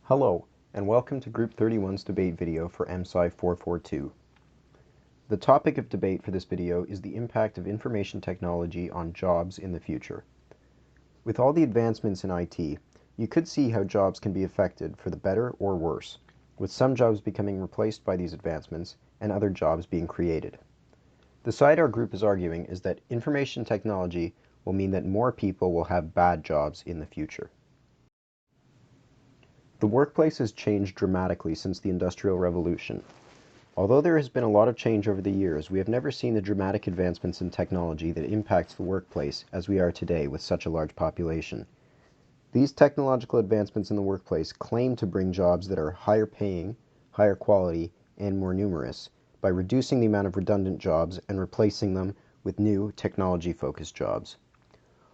Hello, and welcome to Group 31's debate video for MSCI442. The topic of debate for this video is the impact of information technology on jobs in the future. With all the advancements in IT, you could see how jobs can be affected for the better or worse, with some jobs becoming replaced by these advancements and other jobs being created. The side our group is arguing is that information technology will mean that more people will have bad jobs in the future. The workplace has changed dramatically since the Industrial Revolution. Although there has been a lot of change over the years, we have never seen the dramatic advancements in technology that impacts the workplace as we are today with such a large population. These technological advancements in the workplace claim to bring jobs that are higher paying, higher quality, and more numerous by reducing the amount of redundant jobs and replacing them with new technology-focused jobs.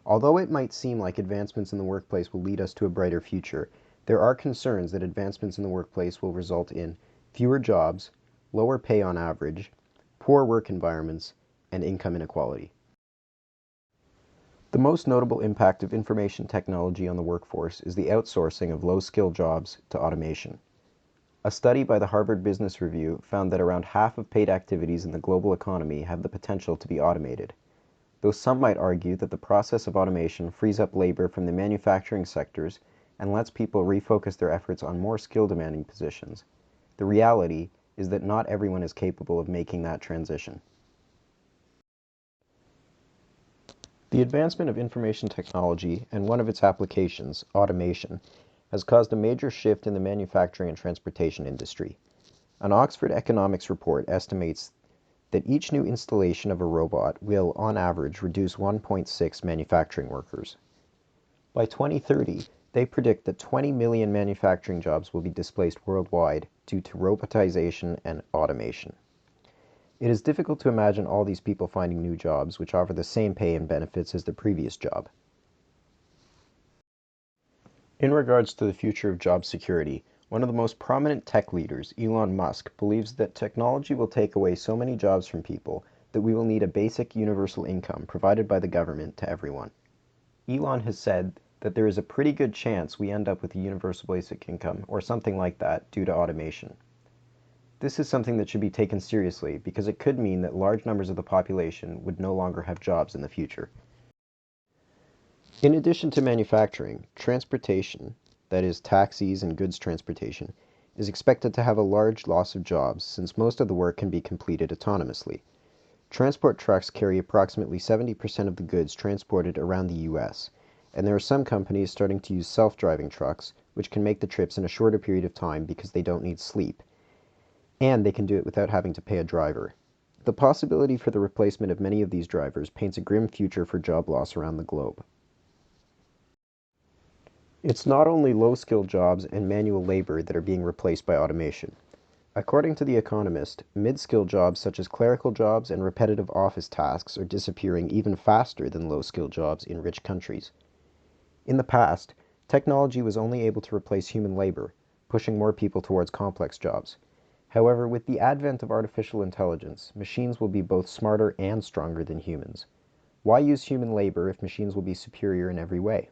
Although it might seem like advancements in the workplace will lead us to a brighter future, there are concerns that advancements in the workplace will result in fewer jobs, lower pay on average, poor work environments, and income inequality. The most notable impact of information technology on the workforce is the outsourcing of low-skill jobs to automation. A study by the Harvard Business Review found that around half of paid activities in the global economy have the potential to be automated. Though some might argue that the process of automation frees up labor from the manufacturing sectors and lets people refocus their efforts on more skill-demanding positions, the reality is that not everyone is capable of making that transition. The advancement of information technology and one of its applications, automation, has caused a major shift in the manufacturing and transportation industry. An Oxford economics report estimates that each new installation of a robot will, on average, reduce 1.6 manufacturing workers. By 2030, they predict that 20 million manufacturing jobs will be displaced worldwide due to robotization and automation. It is difficult to imagine all these people finding new jobs which offer the same pay and benefits as their previous job. In regards to the future of job security, one of the most prominent tech leaders, Elon Musk, believes that technology will take away so many jobs from people that we will need a basic universal income provided by the government to everyone. Elon has said that there is a pretty good chance we end up with a universal basic income or something like that due to automation. This is something that should be taken seriously because it could mean that large numbers of the population would no longer have jobs in the future. In addition to manufacturing, transportation, that is taxis and goods transportation, is expected to have a large loss of jobs since most of the work can be completed autonomously. Transport trucks carry approximately 70% of the goods transported around the US, and there are some companies starting to use self-driving trucks, which can make the trips in a shorter period of time because they don't need sleep, and they can do it without having to pay a driver. The possibility for the replacement of many of these drivers paints a grim future for job loss around the globe. It's not only low-skilled jobs and manual labor that are being replaced by automation. According to The Economist, mid-skilled jobs such as clerical jobs and repetitive office tasks are disappearing even faster than low-skilled jobs in rich countries. In the past, technology was only able to replace human labor, pushing more people towards complex jobs. However, with the advent of artificial intelligence, machines will be both smarter and stronger than humans. Why use human labor if machines will be superior in every way?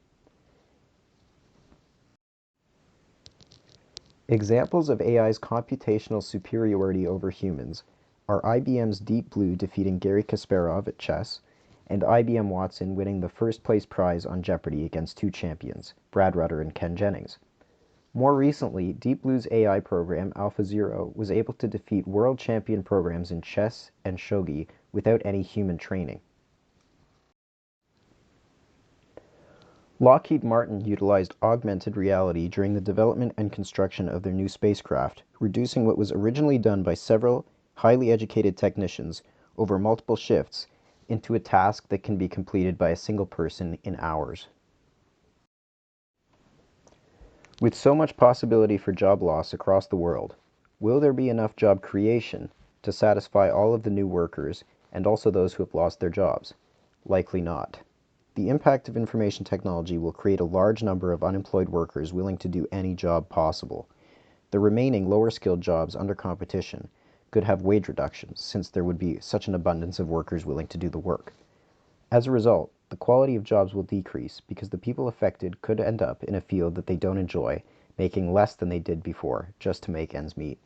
Examples of AI's computational superiority over humans are IBM's Deep Blue defeating Garry Kasparov at chess, and IBM Watson winning the first-place prize on Jeopardy against two champions, Brad Rutter and Ken Jennings. More recently, Deep Blue's AI program, AlphaZero, was able to defeat world champion programs in chess and shogi without any human training. Lockheed Martin utilized augmented reality during the development and construction of their new spacecraft, reducing what was originally done by several highly educated technicians over multiple shifts into a task that can be completed by a single person in hours. With so much possibility for job loss across the world, will there be enough job creation to satisfy all of the new workers and also those who have lost their jobs? Likely not. The impact of information technology will create a large number of unemployed workers willing to do any job possible. The remaining lower-skilled jobs under competition could have wage reductions since there would be such an abundance of workers willing to do the work. As a result, the quality of jobs will decrease because the people affected could end up in a field that they don't enjoy making less than they did before just to make ends meet.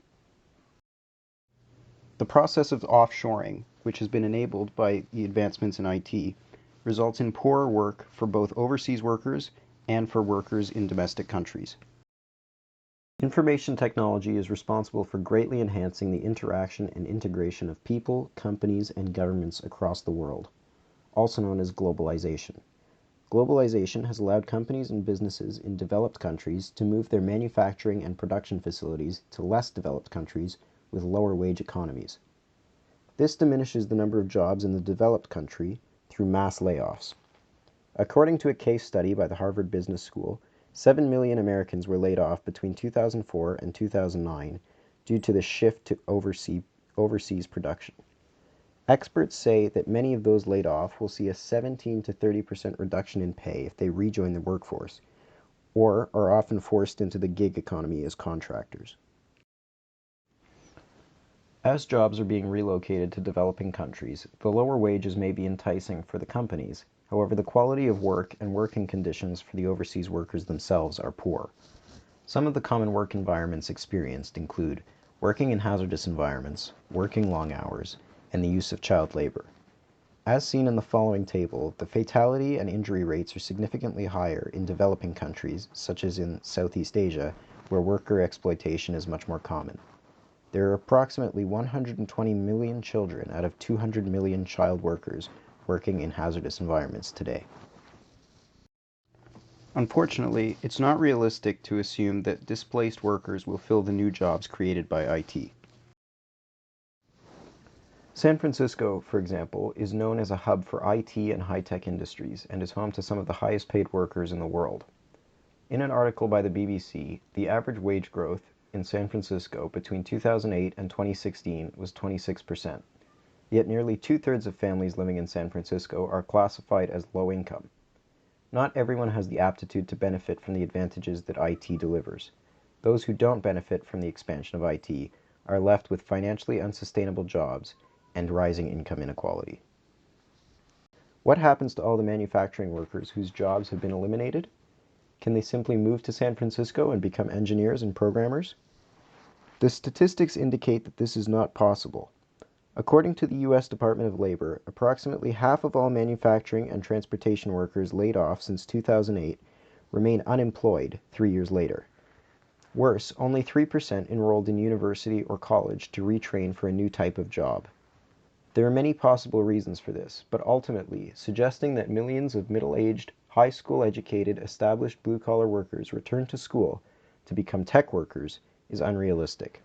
The process of offshoring, which has been enabled by the advancements in IT, results in poorer work for both overseas workers and for workers in domestic countries. Information technology is responsible for greatly enhancing the interaction and integration of people, companies, and governments across the world, also known as globalization. Globalization has allowed companies and businesses in developed countries to move their manufacturing and production facilities to less developed countries with lower wage economies. This diminishes the number of jobs in the developed country through mass layoffs. According to a case study by the Harvard Business School, 7 million Americans were laid off between 2004 and 2009 due to the shift to overseas production. Experts say that many of those laid off will see a 17 to 30% reduction in pay if they rejoin the workforce, or are often forced into the gig economy as contractors. As jobs are being relocated to developing countries, the lower wages may be enticing for the companies. However, the quality of work and working conditions for the overseas workers themselves are poor. Some of the common work environments experienced include working in hazardous environments, working long hours, and the use of child labor. As seen in the following table, the fatality and injury rates are significantly higher in developing countries, such as in Southeast Asia, where worker exploitation is much more common. There are approximately 120 million children out of 200 million child workers working in hazardous environments today. Unfortunately, it's not realistic to assume that displaced workers will fill the new jobs created by IT. San Francisco, for example, is known as a hub for IT and high-tech industries and is home to some of the highest paid workers in the world. In an article by the BBC, the average wage growth in San Francisco between 2008 and 2016 was 26%. Yet nearly two-thirds of families living in San Francisco are classified as low income. Not everyone has the aptitude to benefit from the advantages that IT delivers. Those who don't benefit from the expansion of IT are left with financially unsustainable jobs and rising income inequality. What happens to all the manufacturing workers whose jobs have been eliminated? Can they simply move to San Francisco and become engineers and programmers? The statistics indicate that this is not possible. According to the U.S. Department of Labor, approximately half of all manufacturing and transportation workers laid off since 2008 remain unemployed 3 years later. Worse, only 3% enrolled in university or college to retrain for a new type of job. There are many possible reasons for this, but ultimately, suggesting that millions of middle-aged, high school-educated, established blue-collar workers return to school to become tech workers is unrealistic.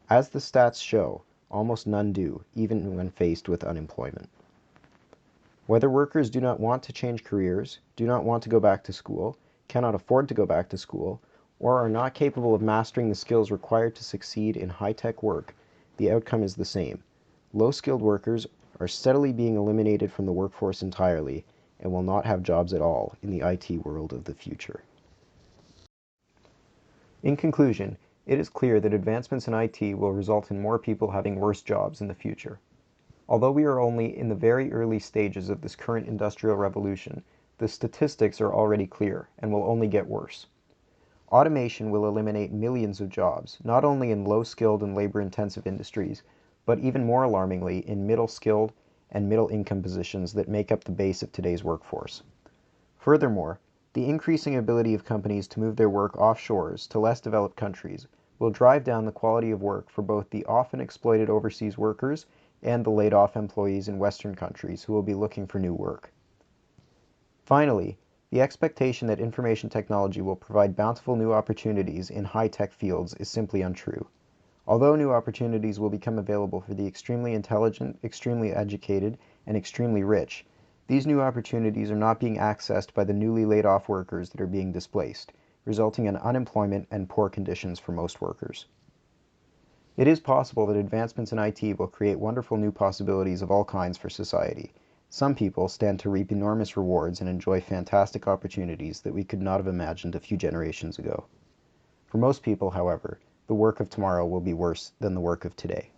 As the stats show, almost none do, even when faced with unemployment. Whether workers do not want to change careers, do not want to go back to school, cannot afford to go back to school, or are not capable of mastering the skills required to succeed in high-tech work, the outcome is the same. Low-skilled workers are steadily being eliminated from the workforce entirely and will not have jobs at all in the IT world of the future. In conclusion, it is clear that advancements in IT will result in more people having worse jobs in the future. Although we are only in the very early stages of this current industrial revolution, the statistics are already clear and will only get worse. Automation will eliminate millions of jobs, not only in low-skilled and labor-intensive industries, but even more alarmingly in middle-skilled and middle-income positions that make up the base of today's workforce. Furthermore, the increasing ability of companies to move their work offshores to less developed countries will drive down the quality of work for both the often exploited overseas workers and the laid-off employees in Western countries who will be looking for new work. Finally, the expectation that information technology will provide bountiful new opportunities in high-tech fields is simply untrue. Although new opportunities will become available for the extremely intelligent, extremely educated, and extremely rich, these new opportunities are not being accessed by the newly laid-off workers that are being displaced, resulting in unemployment and poor conditions for most workers. It is possible that advancements in IT will create wonderful new possibilities of all kinds for society. Some people stand to reap enormous rewards and enjoy fantastic opportunities that we could not have imagined a few generations ago. For most people, however, the work of tomorrow will be worse than the work of today.